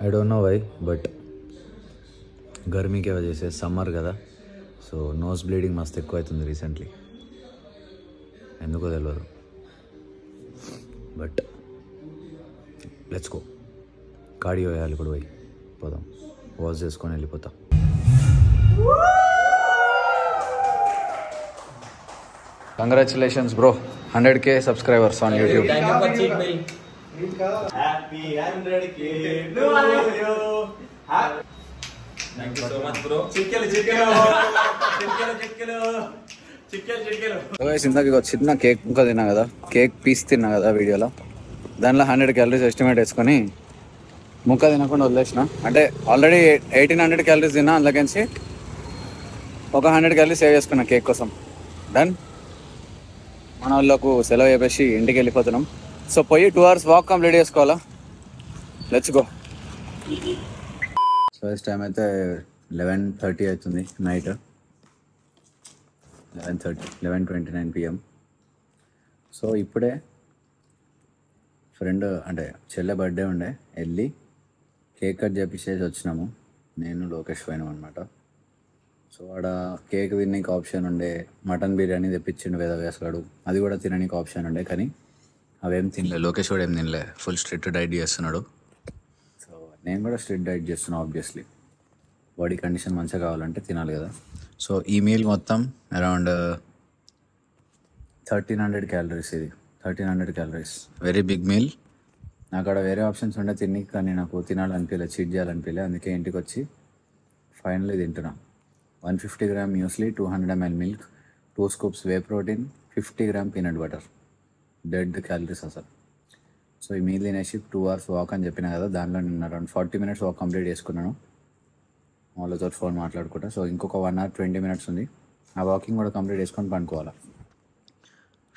I don't know why but गर्मी की वजह से సమ్మర్ కదా సో నోస్ బ్లీడింగ్ మస్తు ఎక్కువ అవుతుంది రీసెంట్లీ ఎందుకో తెలియదు బట్ లెట్స్ గో కార్డియో వేయాలి ఇప్పుడు పోయి పోదాం వాష్ చేసుకొని వెళ్ళిపోతాం congratulations bro 100K subscribers on YouTube Happy 100K to you. Thank you so much, bro. చిక్కలు. ఇందాక చిన్న కేక్ ముక్క తిన్నా కదా, కేక్ పీస్ తిన్నా కదా వీడియోలో, దానిలో 100 క్యాలరీస్ ఎస్టిమేట్ వేసుకొని ముక్క తినకుండా వదిలేసిన. అంటే ఆల్రెడీ 1800 క్యాలరీస్ తిన్నా, అందులోకించి ఒక 100 క్యాలరీస్ సేవ్ చేసుకున్నా కేక్ కోసం. డన్. మన వాళ్ళకు సెలవు చెప్పేసి ఇంటికి వెళ్ళిపోతున్నాం. సో పోయి 2 hours వాక్ కంప్లీట్ చేసుకోవాలా. Let's go. So is time అయితే 11:30 అవుతుంది నైట్. 11:29 PM. సో ఇప్పుడే ఫ్రెండ్ అంటే చెల్లె బర్త్డే ఉండే, వెళ్ళి కేక్ కట్ చేపించేసి వచ్చినాము. నేను లోకేష్ పోయినాం అనమాట. సో ఆడ కేక్ తినడానికి ఆప్షన్ ఉండే, మటన్ బిర్యానీ తెప్పించిండు వేదవ్యాసగాడు, అది కూడా తినడానికి ఆప్షన్ ఉండే, కానీ అవేం తినలే. లోకేష్ కూడా ఏం తినలే, ఫుల్ స్ట్రిక్ట్ డైట్ చేస్తున్నాడు. సో నేను కూడా స్ట్రిక్ట్ డైట్ చేస్తున్నాను. ఆబ్వియస్లీ బాడీ కండిషన్ మంచిగా కావాలంటే తినాలి కదా. సో ఈ మీల్ మొత్తం అరౌండ్ 1300 క్యాలరీస్. ఇది 1300 క్యాలరీస్, వెరీ బిగ్ మీల్. నాకు అక్కడ వేరే ఆప్షన్స్ ఉండే తిని, కానీ నాకు తినాలనిపించలేదు, చీట్ చేయాలనిపించలేదు. అందుకే ఇంటికి వచ్చి ఫైనల్లీ తింటున్నా. 150 gram muesli, 200 ml milk, 2 scoops whey protein, 50 gram peanut butter. Dead calories అసలు. సో ఈ మీల్ తినేసి 2 hours వాక్ అని చెప్పినా కదా, దానిలో నేను అరౌండ్ 40 minutes వాక్ కంప్లీట్ చేసుకున్నాను వాళ్ళతో ఫోన్ మాట్లాడుకుంటా. సో ఇంకొక 1 hour 20 minutes ఉంది. ఆ వాకింగ్ కూడా కంప్లీట్ చేసుకొని పండుకోవాలా.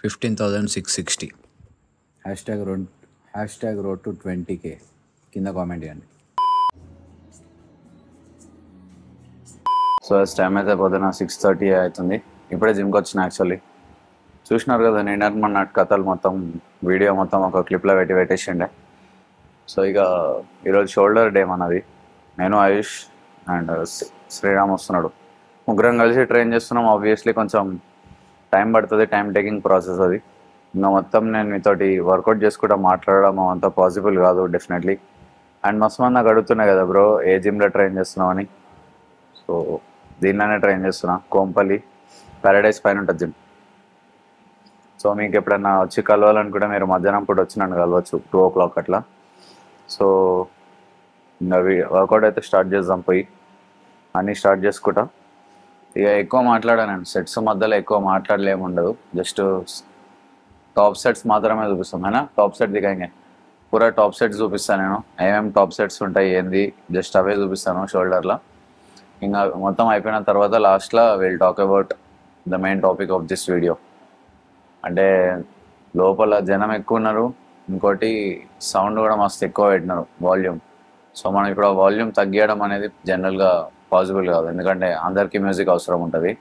15,660 #road to 20K కింద కామెంట్ చేయండి. సో టైం అయితే పొద్దున 6:30 అవుతుంది. ఇప్పుడే జిమ్కి వచ్చిన. యాక్చువల్లీ చూసినారు కదా నేను మన కథలు మొత్తం, వీడియో మొత్తం ఒక క్లిప్లో పెట్టేసిండే. సో ఇక ఈరోజు షోల్డర్ డే మనది. నేను ఆయుష్ అండ్ శ్రీరామ్ వస్తున్నాడు. ముగ్గురం కలిసి ట్రైన్ చేస్తున్నాం. ఆబ్వియస్లీ కొంచెం టైం పడుతుంది, టైం టేకింగ్ ప్రాసెస్ అది. ఇంకా మొత్తం నేను మీతోటి వర్కౌట్ చేసుకుంటా మాట్లాడడం అంత పాసిబుల్ కాదు డెఫినెట్లీ. అండ్ మస్తు మంది నాకు అడుగుతున్నాయి కదా బ్రో ఏ జిమ్లో ట్రైన్ చేస్తున్నావు అని. సో దీనిలోనే ట్రైన్ చేస్తున్నా, కోంపల్లి ప్యారడైజ్ పైన ఉంటుంది జిమ్. సో మీకు ఎప్పుడైనా వచ్చి కలవాలనుకుంటే మీరు మధ్యాహ్నం పూట వచ్చి నన్ను కలవచ్చు 2 o'clock అట్లా. సో ఇంకా వర్కౌట్ అయితే స్టార్ట్ చేద్దాం. పోయి అన్నీ స్టార్ట్ చేసుకుంటా. ఇక ఎక్కువ మాట్లాడాను, సెట్స్ మధ్యలో ఎక్కువ మాట్లాడలేము ఉండదు. జస్ట్ టాప్ సెట్స్ మాత్రమే చూపిస్తాం. అయినా టాప్ సెట్ దిగానే పూరా టాప్ సెట్స్ చూపిస్తాను నేను. ఏమేమి టాప్ సెట్స్ ఉంటాయి ఏంది జస్ట్ అవే చూపిస్తాను షోల్డర్లో. ఇంకా మొత్తం అయిపోయిన తర్వాత లాస్ట్లో will talk about the main topic of this video. అంటే లోపల జనం ఎక్కువ ఉన్నారు, ఇంకోటి సౌండ్ కూడా మస్తు ఎక్కువ పెట్టినారు, వాల్యూమ్. సో మనం ఇప్పుడు ఆ వాల్యూమ్ తగ్గియడం అనేది జనరల్గా పాసిబుల్ కాదు, ఎందుకంటే అందరికీ మ్యూజిక్ అవసరం ఉంటుంది.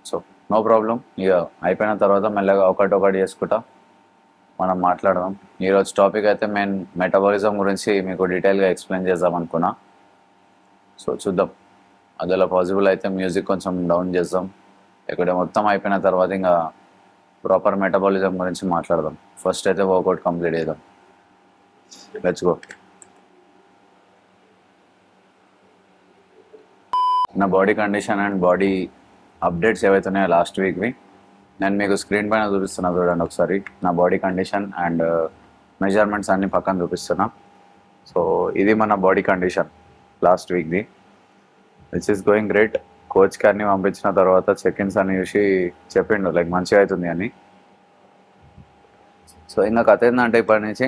So no problem. ఇక అయిపోయిన తర్వాత మెల్లగా ఒకటి చేసుకుంటా మనం మాట్లాడదాం. ఈరోజు టాపిక్ అయితే మెయిన్ మెటబాలిజం గురించి మీకు డీటెయిల్గా ఎక్స్ప్లెయిన్ చేద్దాం అనుకున్నా. సో చూద్దాం, అందులో పాసిబుల్ అయితే మ్యూజిక్ కొంచెం డౌన్ చేద్దాం. ఇక్కడ మొత్తం అయిపోయిన తర్వాత ఇంకా ప్రాపర్ మెటబాలిజం గురించి మాట్లాడదాం. ఫస్ట్ అయితే వర్కౌట్ కంప్లీట్ చేద్దాం. Let's go. నా body condition and body updates ఏవైతే ఉన్నాయో లాస్ట్ వీక్వి నేను మీకు స్క్రీన్ పైన చూపిస్తున్నా చూడండి ఒకసారి. నా బాడీ కండిషన్ అండ్ మెజర్మెంట్స్ అన్నీ పక్కన చూపిస్తున్నా. సో ఇది మన బాడీ కండిషన్ లాస్ట్ వీక్ది, విచ్ ఈస్ గోయింగ్ గ్రేట్. కోచ్కి అన్నీ పంపించిన తర్వాత చెక్-ఇన్స్ అన్ని చూసి చెప్పిండు లైక్ మంచిగా అవుతుంది అని. సో ఇంకా కథ ఏంటంటే ఇప్పటి నుంచి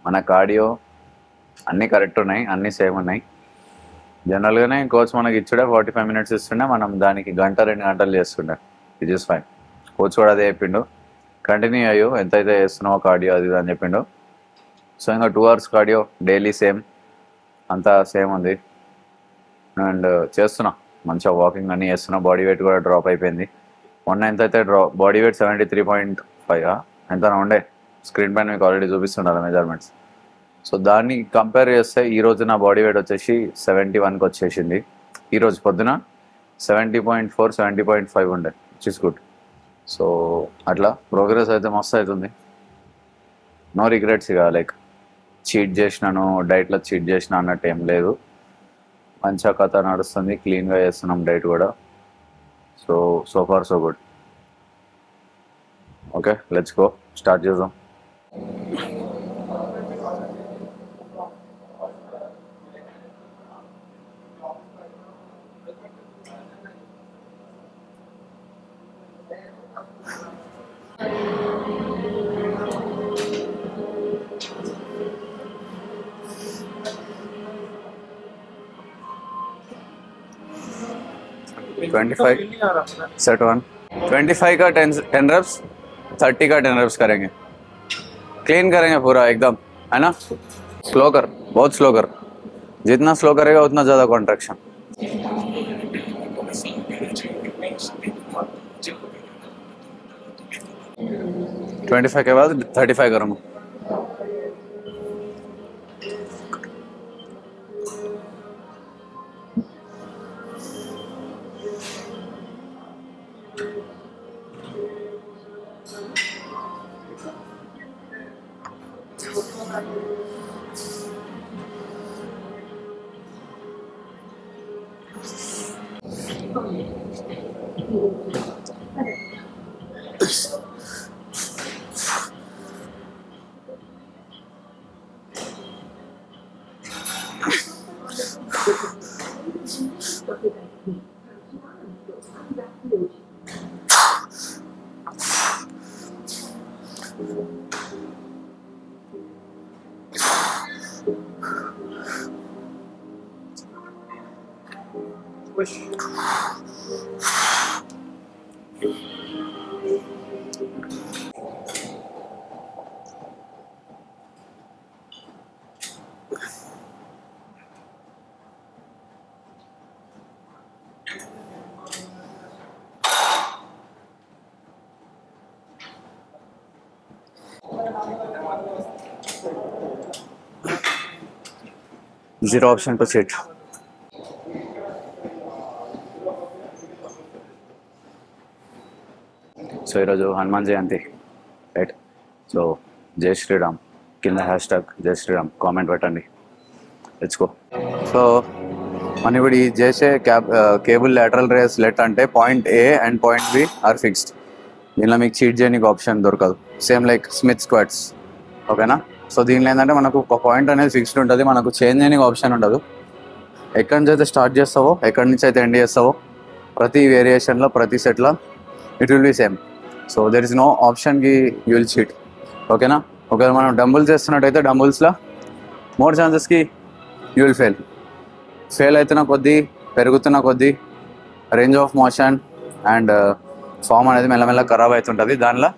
మన కార్డియో అన్నీ కరెక్ట్ ఉన్నాయి, అన్నీ సేమ్ ఉన్నాయి. జనరల్గానే కోచ్ మనకి ఇచ్చుడే 45 minutes ఇస్తుండే, మనం దానికి 1-2 గంటలు చేస్తుండే, విచ్ ఇస్ ఫైన్. కోచ్ కూడా అదే చెప్పిండు, కంటిన్యూ అయ్యో ఎంతైతే చేస్తున్నావో కార్డియో అది అని చెప్పిండు. సో ఇంకా 2 hours కార్డియో డైలీ సేమ్, అంతా సేమ్ ఉంది. అండ్ చేస్తున్నా మంచిగా, వాకింగ్ అన్నీ చేస్తున్నా. బాడీ వెయిట్ కూడా డ్రాప్ అయిపోయింది. మొన్న ఎంతైతే బాడీ వెయిట్ 73.5 ఎంత ఉండే, స్క్రీన్ పైన మీకు ఆల్రెడీ చూపిస్తుండాలి మెజర్మెంట్స్. సో దాన్ని కంపేర్ చేస్తే ఈరోజు నా బాడీ వెయిట్ వచ్చేసి 71కి వచ్చేసింది. ఈరోజు పొద్దున 70.4 70.5 ఉండే, విచ్ ఇస్ గుడ్. సో అట్లా ప్రోగ్రెస్ అయితే మస్తు అవుతుంది. No regrets. ఇక లైక్ చీట్ చేసినాను, డైట్లో చీట్ చేసిన అన్నట్టు ఏం లేదు. మంచిగా కథ నడుస్తుంది, క్లీన్గా చేస్తున్నాం డైట్ కూడా. So far so good. Okay, let's go, start చేద్దాం. सेट 1 25 का 10 reps, 30 का 10 reps करेंगे. क्लीन करेंगे पूरा एकदम, है ना. स्लो कर, बहुत स्लो कर. जितना स्लो करेगा उतना ज़्यादा कॉन्ट्रैक्शन. ट्वेंटी 25 के बाद 35 करूँगा. Zero option to sit. So ఈరోజు హనుమాన్ జయంతి, రైట్. సో జై శ్రీరామ్, కింద హ్యాష్ట్యాగ్ జై శ్రీరామ్ కామెంట్ పెట్టండి. Let's go. సో మనం ఇప్పుడు ఈ చేసే కేబుల్ లాటరల్ రేస్ లెట్ అంటే point A and point B are fixed. దీనిలో మీకు చీట్ చేయడానికి ఆప్షన్ దొరకదు. సేమ్ లైక్ స్మిత్ స్క్వాట్స్, ఓకేనా. సో దీనిలో ఏంటంటే మనకు ఒక పాయింట్ అనేది ఫిక్స్డ్ ఉంటుంది, మనకు చేంజ్ చేయడానికి ఆప్షన్ ఉండదు. ఎక్కడి నుంచి అయితే స్టార్ట్ చేస్తావో, ఎక్కడి నుంచి అయితే ఎండ్ చేస్తావో, ప్రతి వేరియేషన్లో ప్రతి సెట్లో it will be same. So there is no ఆప్షన్కి యూ విల్ చీట్, ఓకేనా. ఒకవేళ మనం డంబుల్స్ చేస్తున్నట్టయితే డంబుల్స్లో మోర్ ఛాన్సెస్కి యూ విల్ ఫెయిల్ అవుతున్న కొద్దీ, పెరుగుతున్న కొద్దీ range of motion and form అనేది మెల్లమెల్ల ఖరాబ్ అవుతుంటుంది. దానిలో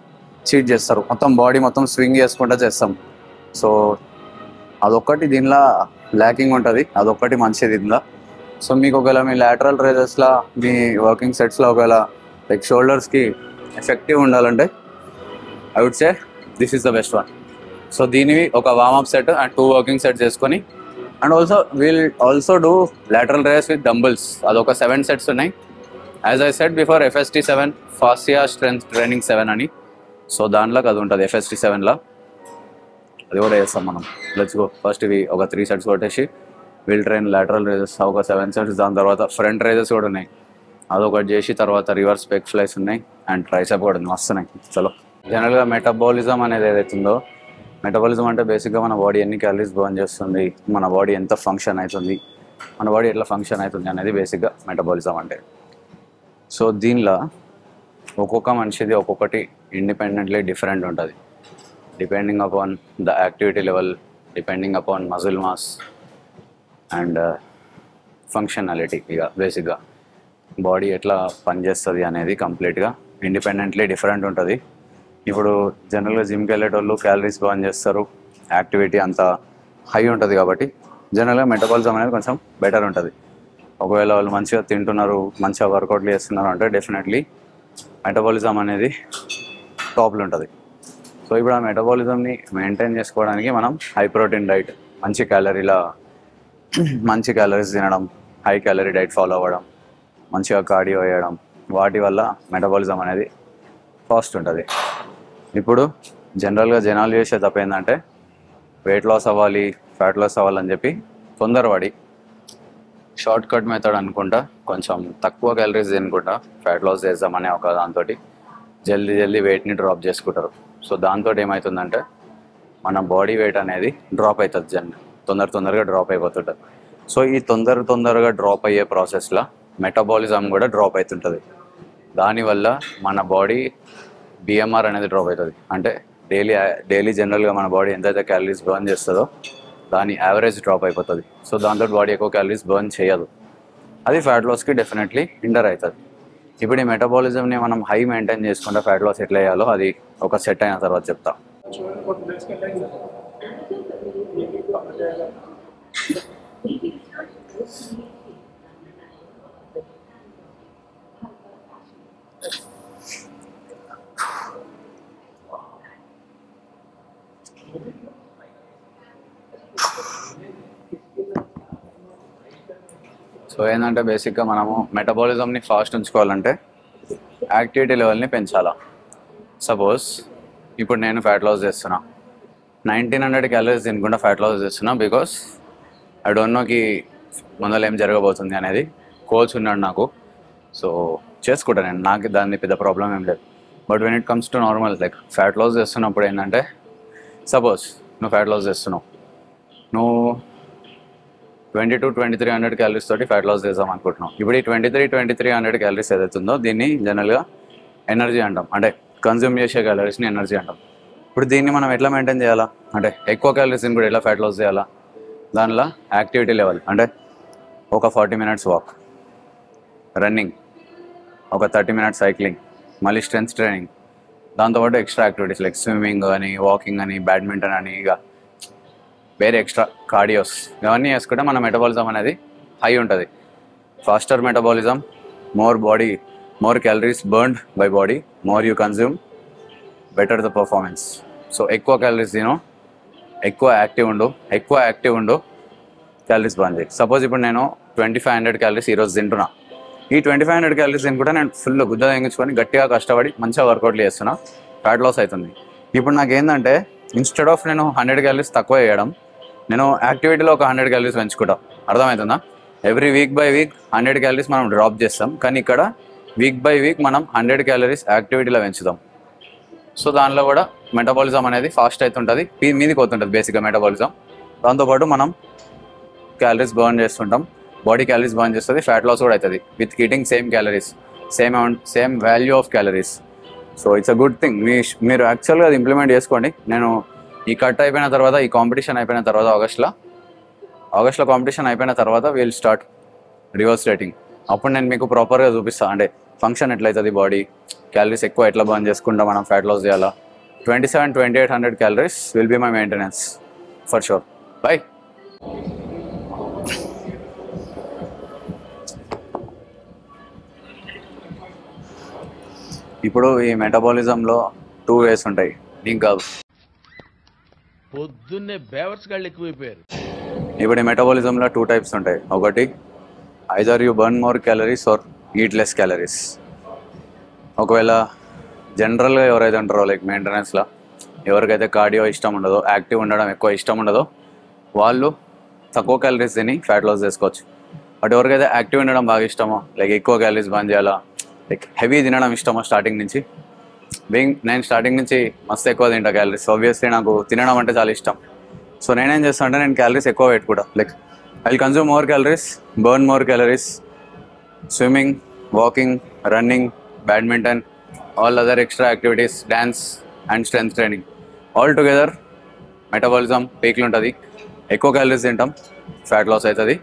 చీట్ చేస్తారు, మొత్తం బాడీ మొత్తం స్వింగ్ చేసుకుంటూ చేస్తాం. సో అదొక్కటి దీనిలో ల్యాకింగ్ ఉంటుంది, అదొక్కటి మంచిది దీనిలో. సో మీకు ఒకవేళ మీ లాటరల్ రేజెస్లో, మీ వర్కింగ్ సెట్స్లో ఒకవేళ లైక్ షోల్డర్స్కి ఎఫెక్టివ్ ఉండాలంటే I would say this is the best one. So దీనివి ఒక warmup set and 2 working set చేసుకొని, and will also do lateral raise with dumbbells. అదొక 7 సెట్స్ ఉన్నాయి. As I said before, FST 7 ఫాస్టియా స్ట్రెంత్ ట్రైనింగ్ 7 అని. So దాంట్లోకి అది ఉంటుంది FST 7లో, అది కూడా చేస్తాం మనం. Let's go. ఫస్ట్ ఇవి ఒక 3 సెట్స్ కొట్టేసి విల్ ట్రైన్ లాటరల్ రేజెస్ ఒక 7 సెట్స్. దాని తర్వాత ఫ్రంట్ రేజెస్ కూడా ఉన్నాయి, అదొకటి చేసి తర్వాత రివర్స్ పెక్ ఫ్లైస్ ఉన్నాయి అండ్ ట్రైసెప్ కూడా వస్తున్నాయి. చలో, జనరల్గా మెటబాలిజం అనేది ఏదైతుందో, మెటబాలిజం అంటే బేసిక్గా మన బాడీ ఎన్ని క్యాలరీస్ బర్న్ చేస్తుంది, మన బాడీ ఎంత ఫంక్షన్ అవుతుంది, మన బాడీ ఎట్లా ఫంక్షన్ అవుతుంది అనేది బేసిక్గా మెటబాలిజం అంటే. సో దీనిలో ఒక్కొక్క మనిషిది ఒక్కొక్కటి ఇండిపెండెంట్లీ డిఫరెంట్ ఉంటుంది, depending upon the activity level, depending upon muscle mass and functionality. ఇక బేసిక్గా బాడీ ఎట్లా పనిచేస్తుంది అనేది కంప్లీట్గా ఇండిపెండెంట్లీ డిఫరెంట్ ఉంటుంది. ఇప్పుడు జనరల్గా జిమ్కి వెళ్ళేటోళ్ళు క్యాలరీస్ బర్న్ చేస్తారు, యాక్టివిటీ అంత హై ఉంటుంది కాబట్టి జనరల్గా మెటబాలిజం అనేది కొంచెం బెటర్ ఉంటుంది. ఒకవేళ వాళ్ళు మంచిగా తింటున్నారు, మంచిగా వర్కౌట్లు చేస్తున్నారు అంటే డెఫినెట్లీ మెటబాలిజం అనేది టాప్లో ఉంటుంది. సో ఇప్పుడు ఆ మెటబాలిజంని మెయింటైన్ చేసుకోవడానికి మనం హై ప్రోటీన్ డైట్, మంచి క్యాలరీస్ తినడం, హై క్యాలరీ డైట్ ఫాలో అవ్వడం, మంచిగా కార్డియో వేయడం, వాటి వల్ల మెటబాలిజం అనేది ఫాస్ట్ ఉంటుంది. ఇప్పుడు జనరల్గా జనాలు చేసే తప్పు ఏంటంటే వెయిట్ లాస్ అవ్వాలి, ఫ్యాట్ లాస్ అవ్వాలని చెప్పి తొందరపడి షార్ట్ కట్ మెథడ్ అనుకుంటా కొంచెం తక్కువ క్యాలరీస్ తినుకుంటా ఫ్యాట్ లాస్ చేద్దామనే ఒక దాంతో జల్దీ వెయిట్ని డ్రాప్ చేసుకుంటారు. సో దాంతో ఏమవుతుందంటే మన బాడీ వెయిట్ అనేది డ్రాప్ అవుతుంది, తొందరగా డ్రాప్ అయిపోతుంటుంది. సో ఈ తొందరగా డ్రాప్ అయ్యే ప్రాసెస్లో మెటబాలిజం కూడా డ్రాప్ అవుతుంటుంది. దానివల్ల మన బాడీ బిఎంఆర్ అనేది డ్రాప్ అవుతుంది. అంటే డైలీ జనరల్గా మన బాడీ ఎంతైతే క్యాలరీస్ బర్న్ చేస్తుందో దాని యావరేజ్ డ్రాప్ అయిపోతుంది. సో దాంతో బాడీ ఎక్కువ క్యాలరీస్ బర్న్ చేయదు. అది ఫ్యాట్ లాస్కి డెఫినెట్లీ హిండర్ అవుతుంది. ఇప్పుడు ఈ మెటబాలిజంని మనం హై మెయింటైన్ చేసుకుంటే ఫ్యాట్ లాస్ ఎట్లా చేయాలో అది ఒక సెట్ అయిన తర్వాత చెప్తా. సో ఏంటంటే బేసిక్గా మనము మెటబాలిజంని ఫాస్ట్ ఉంచుకోవాలంటే యాక్టివిటీ లెవెల్ని పెంచాలా. సపోజ్ ఇప్పుడు నేను ఫ్యాట్ లాస్ చేస్తున్నా, 1900 క్యాలరీస్ తినకుండా ఫ్యాట్ లాస్ చేస్తున్నా. బికాస్ ఐ డోంట్ నోకి ముందర ఏం జరగబోతుంది అనేది. కోచ్ ఉన్నాడు నాకు, సో చేసుకుంటాను నేను, నాకు దాన్ని పెద్ద ప్రాబ్లం ఏం లేదు. But when it comes to normal like fat loss చేస్తున్నప్పుడు ఏంటంటే సపోజ్ నువ్వు ఫ్యాట్ లాస్ చేస్తున్నావు, నువ్వు 2200-2300 క్యాలరీస్ తోటి ఫ్యాట్ లాస్ చేద్దాం అనుకుంటున్నాం. ఇప్పుడు ఈ 2300 క్యాలరీస్ ఏదైతుందో దీన్ని జనరల్గా ఎనర్జీ అంటాం, అంటే కన్జ్యూమ్ చేసే క్యాలరీస్ని ఎనర్జీ అంటాం. ఇప్పుడు దీన్ని మనం ఎట్లా మెయింటైన్ చేయాలా అంటే ఎక్కువ క్యాలరీస్ని కూడా ఎట్లా ఫ్యాట్ లాస్ చేయాలా, దానిలో యాక్టివిటీ లెవెల్ అంటే ఒక 40 minutes వాక్, రన్నింగ్, ఒక 30 minutes సైక్లింగ్, మళ్ళీ స్ట్రెంత్ ట్రైనింగ్, దాంతోపాటు ఎక్స్ట్రా యాక్టివిటీస్ లైక్ స్విమ్మింగ్ అని, వాకింగ్ అని, బ్యాడ్మింటన్ అని, ఇక వేరే ఎక్స్ట్రా కార్డియోస్ ఇవన్నీ వేసుకుంటే మన మెటబాలిజం అనేది హై ఉంటుంది. Faster metabolism, more calories burned by body, more you consume, better the performance. So ఎక్కువ క్యాలరీస్ తిను, ఎక్కువ యాక్టివ్ ఉండు, క్యాలరీస్ బర్న్ చేయి. సపోజ్ ఇప్పుడు నేను 2500 క్యాలరీస్ ఈరోజు తింటున్నా. ఈ 2500 క్యాలరీస్ తినుకుంటే నేను ఫుల్ గుద్ద తెంగించుకొని గట్టిగా కష్టపడి మంచిగా వర్కౌట్లు చేస్తున్నా, ఫ్యాట్ లాస్ అవుతుంది. ఇప్పుడు నాకు ఏంటంటే ఇన్స్టెడ్ ఆఫ్ నేను 100 క్యాలరీస్ తక్కువ వేయడం, నేను యాక్టివిటీలో ఒక 100 క్యాలరీస్ పెంచుకుంటాం. అర్థమవుతుందా? Every week by week 100 calories మనం డ్రాప్ చేస్తాం, కానీ ఇక్కడ వీక్ బై వీక్ మనం 100 క్యాలరీస్ యాక్టివిటీలో పెంచుతాం. సో దానిలో కూడా మెటబాలిజం అనేది ఫాస్ట్ అవుతుంటుంది, మీదికి పోతుంటుంది బేసిక్గా మెటబాలిజం. దాంతోపాటు మనం క్యాలరీస్ బర్న్ చేస్తుంటాం, బాడీ క్యాలరీస్ బర్న్ చేస్తుంది, ఫ్యాట్ లాస్ కూడా అవుతుంది with eating same calories, same value of calories. So it's a good thing. మీరు యాక్చువల్గా అది ఇంప్లిమెంట్ చేసుకోండి. నేను ఈ కట్ అయిపోయిన తర్వాత, ఈ కాంపిటీషన్ అయిపోయిన తర్వాత, ఆగస్ట్లో కాంపిటీషన్ అయిపోయిన తర్వాత విల్ స్టార్ట్ రివర్స్ రేటింగ్. అప్పుడు నేను మీకు ప్రాపర్గా చూపిస్తాను, అంటే ఫంక్షన్ ఎట్లయితుంది, బాడీ క్యాలరీస్ ఎక్కువ ఎట్లా బర్న్ చేసుకుంటా మనం ఫ్యాట్ లాస్ చేయాలా. 2700-2800 calories will be my maintenance for sure. Bye. ఇప్పుడు ఈ మెటబాలిజంలో 2 ways ఉంటాయి. నీకు కాదు, పొద్దున్నే బేవర్స్ గాళ్ళు ఎక్కువైపోయారు. ఇప్పుడు ఈ మెటబాలిజంలో 2 types ఉంటాయి. ఒకటి either you burn more calories are eat less calories. ఒకవేళ జనరల్గా ఎవరైతే ఉంటారో లైక్ మెయింటెనెన్స్లో ఎవరికైతే కార్డియో ఇష్టం ఉండదో, యాక్టివ్ ఉండడం ఎక్కువ ఇష్టం ఉండదో, వాళ్ళు తక్కువ క్యాలరీస్ తిని ఫ్యాట్ లాస్ చేసుకోవచ్చు. బట్ ఎవరికైతే యాక్టివ్ ఉండడం బాగా ఇష్టమో, లైక్ ఎక్కువ క్యాలరీస్ బర్న్ చేయాలా, లైక్ హెవీ తినడం ఇష్టమో స్టార్టింగ్ నుంచి, నేను స్టార్టింగ్ నుంచి మస్తు ఎక్కువ తింటా క్యాలరీస్. ఆబ్వియస్లీ నాకు తినడం అంటే చాలా ఇష్టం. సో నేనేం చేస్తాను అంటే నేను క్యాలరీస్ ఎక్కువ పెట్టుకుంటా. Like I will consume more calories, burn more calories, swimming, walking, running, badminton, all other extra activities, dance and strength training. All together metabolism పీక్లు ఉంటుంది, ఎక్కువ క్యాలరీస్ తింటాం, ఫ్యాట్ లాస్ అవుతుంది,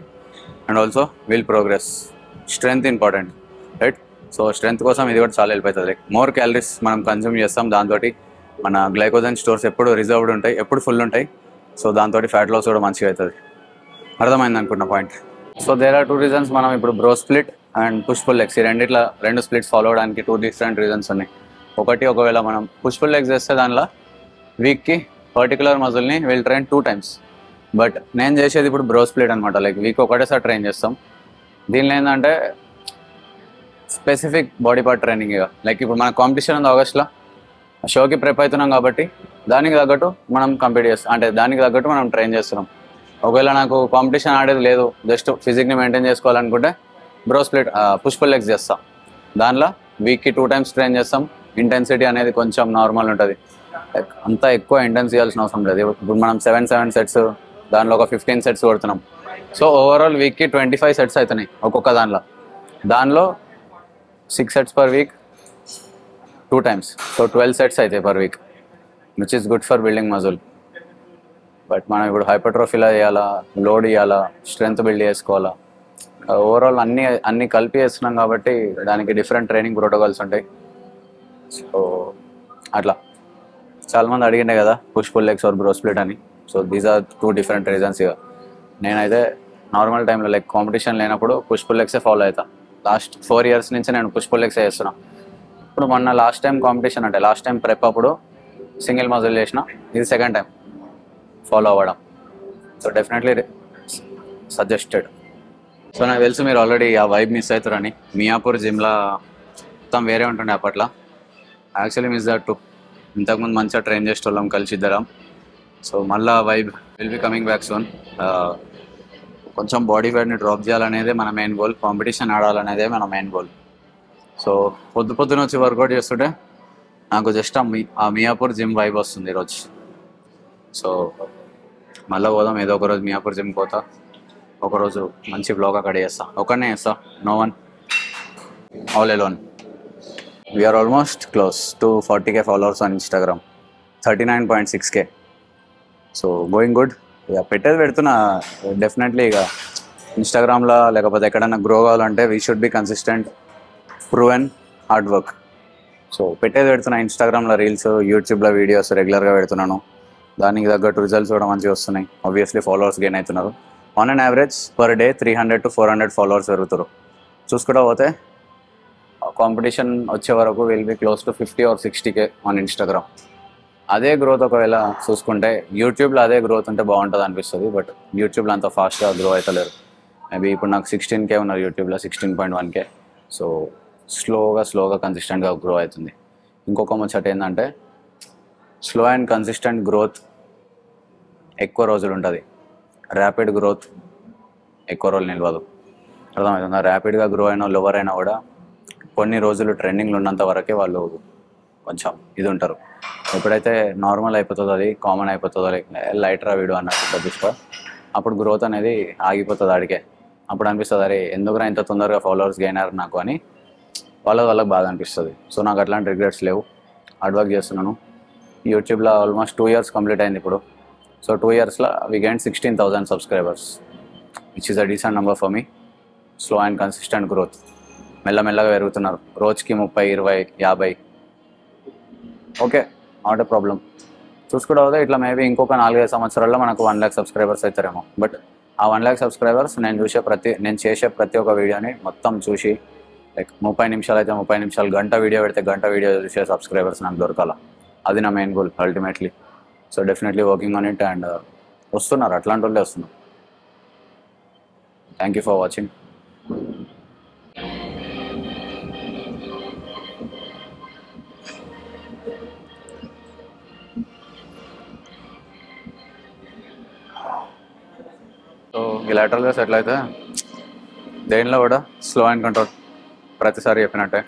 and also will progress. Strength important, right? So strength కోసం ఇది కూడా చాలా help అవుతుంది. లైక్ మోర్ క్యాలరీస్ మనం కన్జ్యూమ్ చేస్తాం, దాంతో మన గ్లైకోజన్ స్టోర్స్ ఎప్పుడు రిజర్వ్డ్ ఉంటాయి, ఎప్పుడు ఫుల్ ఉంటాయి. సో దాంతో ఫ్యాట్ లాస్ కూడా మంచిగా అవుతుంది. అర్థమైంది అనుకుంటున్న point. So there are 2 reasons మనం ఇప్పుడు bro split and push pull legs, ఈ రెండు స్ప్లిట్స్ ఫాలో అవడానికి 2 different reasons ఉన్నాయి. ఒకటి, ఒకవేళ మనం పుష్ పుల్ లెగ్స్ చేస్తే దానిలో వీక్కి పర్టికులర్ మజిల్ని విల్ ట్రైన్ 2 times. బట్ నేను చేసేది ఇప్పుడు బ్రో స్ప్లిట్ అనమాట. లైక్ వీక్ ఒకటేసారి ట్రైన్ చేస్తాం. దీనిలో ఏంటంటే స్పెసిఫిక్ బాడీ పార్ట్ ట్రైనింగ్. ఇక లైక్ ఇప్పుడు మన కాంపిటీషన్ ఉంది ఆగస్ట్లో, షోకి ప్రిప్ అవుతున్నాం కాబట్టి దానికి తగ్గట్టు మనం కంప్లీట్ చేస్తాం, అంటే దానికి తగ్గట్టు మనం ట్రైన్ చేస్తున్నాం. ఒకవేళ నాకు కాంపిటీషన్ ఆడేది లేదు, జస్ట్ ఫిజిక్ని మెయింటైన్ చేసుకోవాలనుకుంటే bro split push pull legs చేస్తాం. దానిలో వీక్కి 2 times ట్రైన్ చేస్తాం. ఇంటెన్సిటీ అనేది కొంచెం నార్మల్ ఉంటుంది, అంతా ఎక్కువ ఇంటెన్స్ చేయాల్సిన అవసరం లేదు. ఇప్పుడు మనం 7 sets, దానిలో ఒక 15 sets కొడుతున్నాం. సో ఓవరాల్ వీక్కి 25 sets అవుతున్నాయి ఒక్కొక్క దానిలో 6 sets per week, 2 times. So 12 sets అవుతాయి per week, which is good for building muscle. But మనం ఇప్పుడు హైపర్ట్రోఫీలా చేయాలా, లోడ్ ఇవ్వాలా, స్ట్రెంత్ బిల్డ్ చేసుకోవాలా, ఓవరాల్ అన్నీ కలిపి చేస్తున్నాం కాబట్టి దానికి డిఫరెంట్ ట్రైనింగ్ ప్రోటోకాల్స్ ఉంటాయి. సో అట్లా చాలామంది అడిగిండే కదా push pull legs or bro split అని. So these are 2 different reasons. ఇక నేనైతే నార్మల్ టైంలో లైక్ కాంపిటీషన్ లేనప్పుడు పుష్ పుల్ లెగ్సే ఫాలో అవుతా. లాస్ట్ 4 years నుంచి నేను పుష్ పుల్ లెగ్సే చేస్తున్నా. ఇప్పుడు మొన్న లాస్ట్ టైం కాంపిటీషన్, అంటే లాస్ట్ టైం ప్రెప్ అప్పుడు సింగిల్ మజిల్ చేసిన, ఇది సెకండ్ టైం ఫాలో అవ్వడం. So definitely suggested. సో నాకు తెలుసు మీరు ఆల్రెడీ ఆ వైబ్ మిస్ అవుతారని. మియాపూర్ జిమ్లో మొత్తం వేరే ఉంటుండే అప్పట్లో. Actually miss that to. ఇంతకుముందు మంచిగా ట్రైన్ చేసేటోళ్ళం కలిసి ఇద్దరం. సో మళ్ళీ vibe will be coming back soon. కొంచెం బాడీ వెయిట్ని డ్రాప్ చేయాలనేదే మన మెయిన్ గోల్, కాంపిటీషన్ ఆడాలనేదే మన మెయిన్ గోల్. సో పొద్దున వచ్చి వర్కౌట్ చేస్తుంటే నాకు జస్ట్ ఆ మియాపూర్ జిమ్ వైబ్ వస్తుంది ఈరోజు. సో మళ్ళీ పోదాం, ఏదో ఒకరోజు మియాపూర్ జిమ్ పోతా, ఒకరోజు మంచి బ్లాగ్ అక్కడ చేస్తా. ఒకనే చేస్తా, no one, all alone. We're almost close to 40K followers on Instagram, 39.6K. So going good. ఇక పెట్టేది పెడుతున్నా డెఫినెట్లీ. ఇక ఇన్స్టాగ్రామ్లో లేకపోతే ఎక్కడైనా గ్రో కావాలంటే we should be consistent, proven, hard work. So పెట్టేది పెడుతున్నా ఇన్స్టాగ్రామ్లో రీల్స్, యూట్యూబ్లో వీడియోస్ రెగ్యులర్గా పెడుతున్నాను. దానికి తగ్గట్టు రిజల్ట్స్ కూడా మంచిగా వస్తున్నాయి. ఆబ్వియస్లీ ఫాలోవర్స్ గెయిన్ అవుతున్నారు. On an average per day 300 to 400 followers పెరుగుతారు. చూసుకుంటూ పోతే కాంపిటీషన్ వచ్చే వరకు will be close to 50 or 60K on Instagram. అదే గ్రోత్ ఒకవేళ చూసుకుంటే యూట్యూబ్లో అదే గ్రోత్ ఉంటే బాగుంటుంది అనిపిస్తుంది. బట్ యూట్యూబ్లో అంత ఫాస్ట్గా గ్రో అవుతలేరు. మేబీ ఇప్పుడు నాకు 16K ఉన్నారు యూట్యూబ్లో, 16.1K. సో స్లోగా కన్సిస్టెంట్గా గ్రో అవుతుంది. ఇంకొక ముచ్చట ఏంటంటే స్లో అండ్ కన్సిస్టెంట్ గ్రోత్ ఎక్కువ రోజులు ఉంటుంది, ర్యాపిడ్ గ్రోత్ ఎక్కువ రోజులు నిలవదు. అర్థమవుతుందా? ర్యాపిడ్గా గ్రో అయిన వాళ్ళు ఎవరైనా కూడా కొన్ని రోజులు ట్రెండింగ్లో ఉన్నంత వరకే వాళ్ళు కొంచెం ఇది ఉంటారు. ఎప్పుడైతే నార్మల్ అయిపోతుందో, అది కామన్ అయిపోతుందో, లైట్రా వీడియో అన్నట్టు చూసుకో, అప్పుడు గ్రోత్ అనేది ఆగిపోతుంది ఆడికే. అప్పుడు అనిపిస్తుంది అరే ఎందుకురా ఇంత తొందరగా ఫాలోవర్స్ గెయిన్ అయ్యారు నాకు అని వాళ్ళకి బాగా అనిపిస్తుంది. సో నాకు అట్లాంటి రిగ్రెట్స్ లేవు, హార్డ్ వర్క్ చేస్తున్నాను. యూట్యూబ్లో ఆల్మోస్ట్ 2 years కంప్లీట్ అయింది ఇప్పుడు. సో 2 yearsలో we gain 16,000 subscribers, which is a decent number for me. Slow and consistent growth, మెల్లమెల్లగా పెరుగుతున్నారు. రోజుకి 30, 20, 50. Okay, not a problem. చూసుకుంటూ పోతే ఇట్లా మేబీ ఇంకొక 4-5 సంవత్సరాల్లో మనకు 1 lakh సబ్స్క్రైబర్స్ అవుతారేమో. బట్ ఆ 1 lakh సబ్స్క్రైబర్స్ నేను చేసే ప్రతి ఒక్క వీడియోని మొత్తం చూసి, లైక్ 30 నిమిషాలు అయితే 30 నిమిషాలు, గంట వీడియో పెడితే గంట వీడియో చూసే సబ్స్క్రైబర్స్ నాకు దొరకాల. అది నా main goal ultimately. So definitely working on it. And వస్తున్నారు, అట్లాంటి వాళ్ళే వస్తున్నారు. Thank you for watching. So ఈ లాటరల్గా సెటిల్ అయితే దేనిలో కూడా స్లో అండ్ కంట్రోల్, ప్రతిసారి చెప్పినట్టే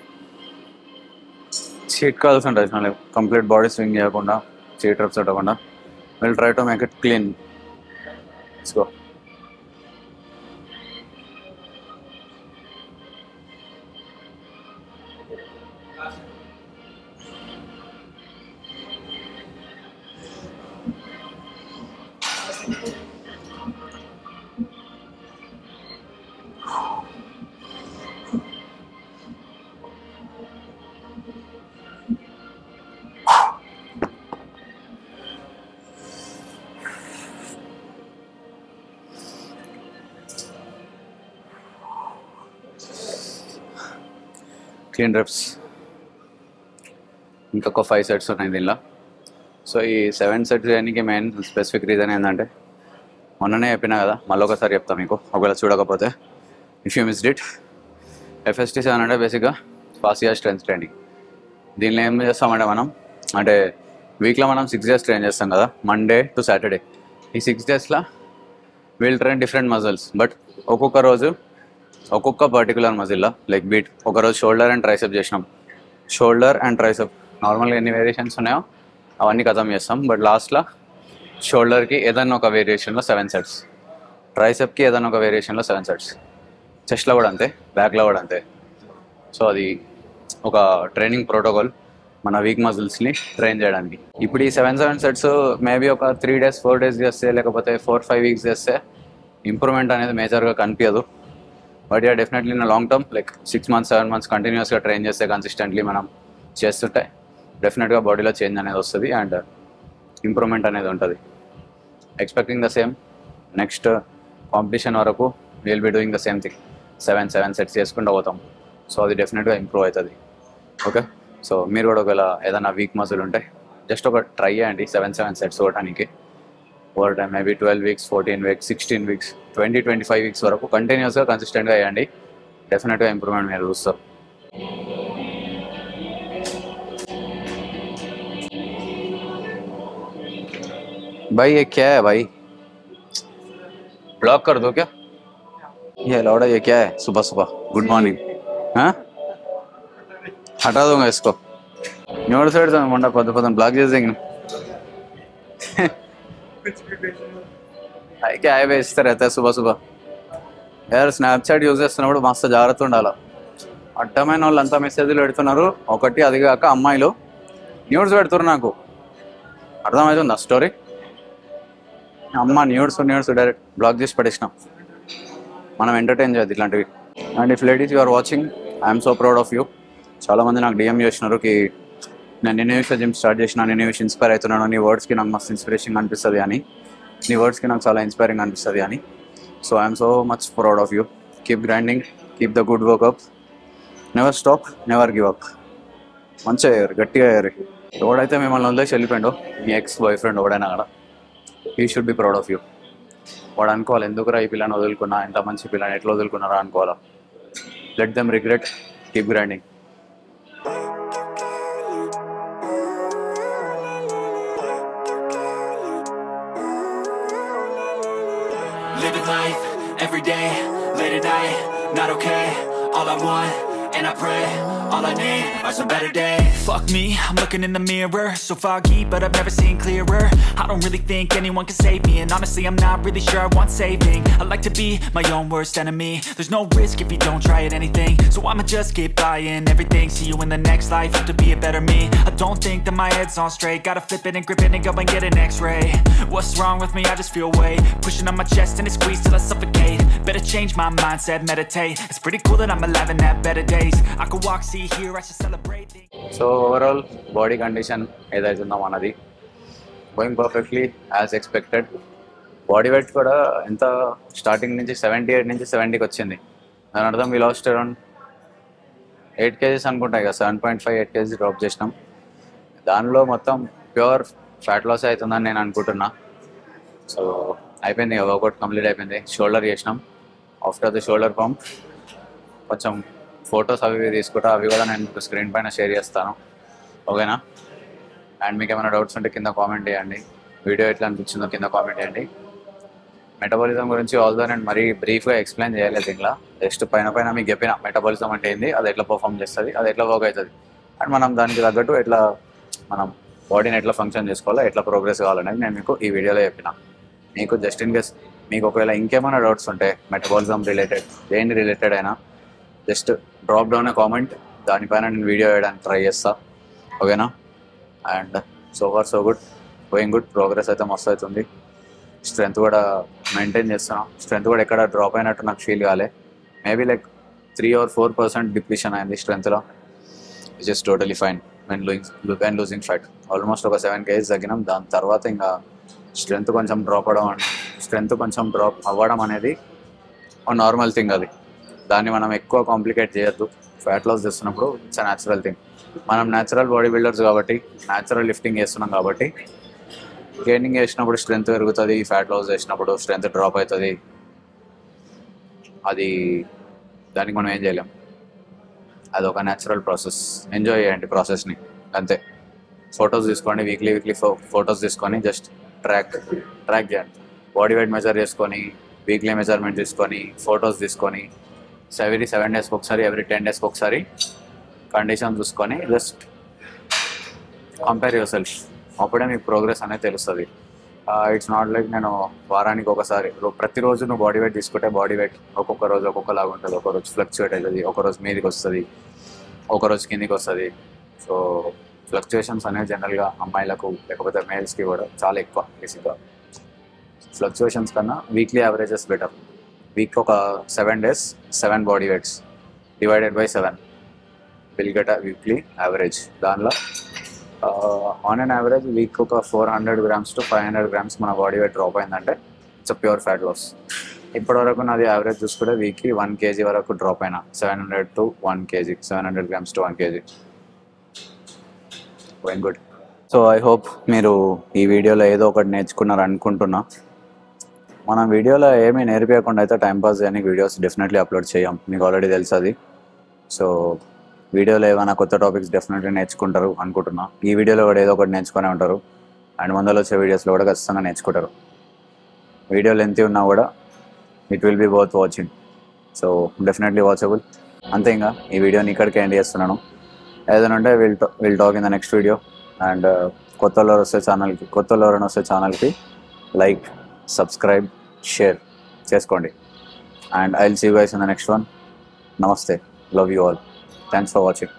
చీట్ కాల్స్ ఉంటాయి. కంప్లీట్ బాడీ స్వింగ్ చేయకుండా, చీట్ రప్స్ పెట్టకుండా, will try to make it clean. Let's go. Clean reps, ఇంకొక 5 sets ఉన్నాయి దీనిలో. సో ఈ 7 sets చేయడానికి మెయిన్ స్పెసిఫిక్ రీజన్ ఏంటంటే మొన్ననే చెప్పినా కదా, మళ్ళీ ఒకసారి చెప్తాను మీకు ఒకవేళ చూడకపోతే. If you missed it, FST7 అంటే బేసిక్గా ఫాస్టియా స్ట్రెంత్ ట్రైనింగ్. దీనిలో ఏం చేస్తామంటే మనం అంటే వీక్లో మనం 6 days ట్రైన్ చేస్తాం కదా, మండే టు సాటర్డే. ఈ 6 daysలో we'll train different muscles, but ఒక్కొక్క రోజు ఒక్కొక్క పర్టికులర్ మజిల్లో లైక్ బీట్. ఒకరోజు షోల్డర్ అండ్ ట్రైసెప్ చేసినాం. షోల్డర్ అండ్ ట్రైసెప్ నార్మల్గా ఎన్ని వేరియేషన్స్ ఉన్నాయో అవన్నీ ఖతం చేస్తాం, బట్ లాస్ట్లో షోల్డర్కి ఏదైనా ఒక వేరియేషన్లో 7 sets, ట్రైసెప్కి ఏదైనా ఒక వేరియేషన్లో 7 sets, చెస్ట్లో కూడా అంతే, బ్యాక్లో కూడా అంతే. సో అది ఒక ట్రైనింగ్ ప్రోటోకాల్ మన వీక్ మజిల్స్ని ట్రైన్ చేయడానికి. ఇప్పుడు ఈ 7 sets మేబీ ఒక 3 days 4 days చేస్తే, లేకపోతే 4-5 weeks చేస్తే ఇంప్రూవ్మెంట్ అనేది మేజర్గా కనిపించదు. But yeah definitely in long term like 6 months 7 months కంటిన్యూస్గా ట్రైన్ చేస్తే, కన్సిస్టెంట్లీ మనం చేస్తుంటే డెఫినెట్గా బాడీలో చేంజ్ అనేది వస్తుంది అండ్ ఇంప్రూవ్మెంట్ అనేది ఉంటుంది. Expecting the same. Next competition వరకు will be doing the same thing. 7 sets చేసుకుంటూ పోతాం. సో అది డెఫినెట్గా ఇంప్రూవ్ అవుతుంది. ఓకే, సో మీరు కూడా ఒకవేళ ఏదైనా వీక్ మజిల్ ఉంటే జస్ట్ ఒక ట్రై చేయండి 7 sets కొట్టడానికి. Over time maybe 12 weeks 14 weeks 16 weeks 20-25 weeks వరకు కంటిన్యూస్గా కన్సిస్టెంట్గా వేయండి. డెఫినెట్గా ఇంప్రూవ్మెంట్ మీరు చూస్తారు. भाई ये क्या है भाई, ब्लॉक कर दो क्या ये लौड़ा? ये क्या है सुबह सुबह? Good morning. हाँ हटा दूंगा इसको. न्यूड साइड से मोंडा पद पद ब्लॉक చేసి देंगे. भाई क्या है बेचते रहता है सुबह सुबह यार. స్నాప్చాట్ యూజ్ చేస్తున్నప్పుడు మస్తు జాగ్రత్త ఉండాలి. అడ్డమైన వాళ్ళు అంతా మెసేజ్లు పెడుతున్నారు. ఒకటి అది కాక అమ్మాయిలు న్యూడ్స్ పెడుతున్నారు. నాకు అర్థమవుతుంది ఆ స్టోరీ. అమ్మ న్యూడ్స్ డైరెక్ట్ బ్లాక్ చేసి పడేసినాం. మనం ఎంటర్టైన్ చేయదు ఇట్లాంటివి. And if ladies you are watching, I'm so proud of you. చాలామంది నాకు డిఎం చేసినారు కి నేను నిన్న విషయం జిమ్ స్టార్ట్ చేసిన, నిన్న విషయం ఇన్స్పైర్ అవుతున్నాను, నీ వర్డ్స్కి నాకు మస్తు ఇన్స్పిరేషన్ అనిపిస్తుంది అని, నీ వర్డ్స్కి నాకు చాలా ఇన్స్పైరింగ్ అనిపిస్తుంది అని. So I'm so much proud of you. Keep grinding, keep the good work up, never stop, never give up. మంచిగా అయ్యారు, గట్టిగా అయ్యారు. ఎవడైతే మిమ్మల్ని వదిలేసి వెళ్ళిపోయిండో, మీ ఎక్స్ బాయ్ ఫ్రెండ్ ఎవడైనా కూడా, he should be proud of you. వాడు అనుకోవాలి, ఎందుకురా ఈ పిల్లని వదులుకున్నా, ఇంత మంచి పిల్లని ఎట్లా వదులుకున్నారా అనుకోవాలా. Let them regret, keep grinding. Living life, every day, late at night, not okay. All I want, and I pray, all I need are some better days. Fuck me, I'm looking in the mirror, so foggy, but I've never seen clearer. I don't really think anyone can save me, and honestly I'm not really sure I want saving. I like to be my own worst enemy. There's no risk if you don't try at anything, so I'ma just keep buying everything. See you in the next life, have to be a better me. I don't think that my head's on straight, gotta flip it and grip it and go and get an x-ray. What's wrong with me? I just feel weight pushing on my chest and it squeezes till I suffocate. Better change my mindset, meditate. It's pretty cool that I'm alive and have better days. I could walk, see, hear, I should celebrate. So overall body condition ఏదైతుందో మనది going perfectly as expected. Body weight కూడా ఎంత starting నుంచి 78 నుంచి 70కి వచ్చింది. దాని అర్థం we last around 8 kgs అనుకుంటాయి కదా, 7.5 8 kgs డ్రాప్ చేసినాం. దానిలో మొత్తం ప్యూర్ ఫ్యాట్ లాస్ అవుతుందని నేను అనుకుంటున్నా. సో అయిపోయింది, వర్కౌట్ కంప్లీట్ అయిపోయింది. షోల్డర్ చేసినాం. ఆఫ్టర్ ది షోల్డర్ పంప్ కొంచెం ఫొటోస్ అవి తీసుకుంటా, అవి కూడా నేను స్క్రీన్ పైన షేర్ చేస్తాను. ఓకేనా? అండ్ మీకు ఏమైనా డౌట్స్ ఉంటే కింద కామెంట్ చేయండి. వీడియో ఎట్లా అనిపించిందో కింద కామెంట్ చేయండి. మెటబాలిజం గురించి ఆల్దో నేను మరీ బ్రీఫ్గా ఎక్స్ప్లెయిన్ చేయలేదు. ఇలా జస్ట్ పైన మీకు చెప్పిన మెటబాలిజం అంటే ఏంది, అది ఎట్లా పర్ఫామ్ చేస్తుంది, అది ఎట్లా వర్క్ అవుతుంది, అండ్ మనం దానికి తగ్గట్టు ఎట్లా మనం బాడీని ఎట్లా ఫంక్షన్ చేసుకోవాలో, ఎట్లా ప్రోగ్రెస్ కావాలనేది నేను మీకు ఈ వీడియోలో చెప్పిన. మీకు జస్ట్ ఇన్ కేస్ మీకు ఒకవేళ ఇంకేమైనా డౌట్స్ ఉంటే మెటబాలిజం రిలేటెడ్, దేని రిలేటెడ్ అయినా జస్ట్ డ్రాప్ డౌన్ కామెంట్, దానిపైన నేను వీడియో వేయడానికి ట్రై చేస్తా. ఓకేనా? And so far so good, going good. Progress అయితే మస్తు అవుతుంది. స్ట్రెంత్ కూడా మెయింటైన్ చేస్తున్నాం. స్ట్రెంత్ కూడా ఎక్కడ డ్రాప్ అయినట్టు నాకు ఫీల్ కాలే. మేబీ లైక్ 3 or 4% డిప్లీషన్ అయింది స్ట్రెంత్లో, which is totally fine when losing fat. Almost ఒక 7 kgs తగ్గినాం. దాని తర్వాత ఇంకా స్ట్రెంత్ కొంచెం డ్రాప్ అవ్వడం అనేది నార్మల్ థింగ్. అది దాన్ని మనం ఎక్కువ కాంప్లికేట్ చేయొద్దు. ఫ్యాట్ లాస్ చేస్తున్నప్పుడు ఇట్స్ అ న్యాచురల్ థింగ్. మనం న్యాచురల్ బాడీ బిల్డర్స్ కాబట్టి, న్యాచురల్ లిఫ్టింగ్ చేస్తున్నాం కాబట్టి గెయినింగ్ చేసినప్పుడు స్ట్రెంత్ పెరుగుతుంది, ఫ్యాట్ లాస్ చేసినప్పుడు స్ట్రెంత్ డ్రాప్ అవుతుంది. అది దానికి మనం ఏం చేయలేం, అది ఒక న్యాచురల్ ప్రాసెస్. ఎంజాయ్ చేయండి ప్రాసెస్ని అంతే. ఫొటోస్ తీసుకోండి, వీక్లీ ఫొటోస్ తీసుకొని జస్ట్ ట్రాక్ చేయండి. బాడీ వెయిట్ మెజర్ చేసుకొని, వీక్లీ మెజర్మెంట్ తీసుకొని, ఫొటోస్ తీసుకొని, ఎవ్రీ 7 డేస్కి ఒకసారి, ఎవ్రీ 10 డేస్కి ఒకసారి కండిషన్ చూసుకొని జస్ట్ కంపేర్ యువర్ సెల్ఫ్. అప్పుడే మీకు ప్రోగ్రెస్ అనేది తెలుస్తుంది. ఇట్స్ నాట్ లైక్ నేను వారానికి ఒకసారి, ప్రతిరోజు నువ్వు బాడీ వెయిట్ తీసుకుంటే బాడీ వెయిట్ ఒక్కొక్క రోజు ఒక్కొక్కలాగా ఉంటుంది. ఒకరోజు ఫ్లక్చువేట్ అవుతుంది, ఒకరోజు మీదికి వస్తుంది, ఒకరోజు కిందికి వస్తుంది. సో ఫ్లక్చువేషన్స్ అనేవి జనరల్గా అమ్మాయిలకు లేకపోతే మేల్స్కి కూడా చాలా ఎక్కువ. బేసిక్గా ఫ్లక్చువేషన్స్ కన్నా వీక్లీ యావరేజెస్ బెటర్. వీక్ ఒక 7 days 7 body weights divided by 7 will get a weekly average. దానిలో ఆన్ అండ్ యావరేజ్ వీక్ ఒక 400 grams to 500 grams మన బాడీ వెయిట్ డ్రాప్ అయిందంటే ఇట్స్ ప్యూర్ ఫ్యాట్ లాస్. ఇప్పటివరకు నాది యావరేజ్ చూసుకుంటే వీక్లీ 1 kg వరకు drop అయినా, 700 to 1 kg, 700 grams to 1 kg. Very good. So I hope మీరు ఈ వీడియోలో ఏదో ఒకటి నేర్చుకున్నారు అనుకుంటున్నా. మనం వీడియోలో ఏమీ నేర్పించకుండా అయితే టైంపాస్ చేయడానికి వీడియోస్ డెఫినెట్లీ అప్లోడ్ చేయం, మీకు ఆల్రెడీ తెలుసు అది. సో వీడియోలో ఏమైనా కొత్త టాపిక్స్ డెఫినెట్లీ నేర్చుకుంటారు అనుకుంటున్నా. ఈ వీడియోలో కూడా ఏదో ఒకటి నేర్చుకునే ఉంటారు, అండ్ ముందర వచ్చే వీడియోస్లో కూడా ఖచ్చితంగా నేర్చుకుంటారు. వీడియో లెంత్ ఉన్నా కూడా it will be worth watching. So definitely watchable. అంతే, ఇంకా ఈ వీడియోని ఇక్కడికి ఎండ్ చేస్తున్నాను. ఏదైనా ఉంటే will talk in the next video. And కొత్త వాళ్ళు ఎవరైనా వస్తే ఛానల్కి లైక్, సబ్స్క్రైబ్, షేర్ చేసుకోండి. And I will see you guys in the next one. నమస్తే, love you all. Thanks for watching.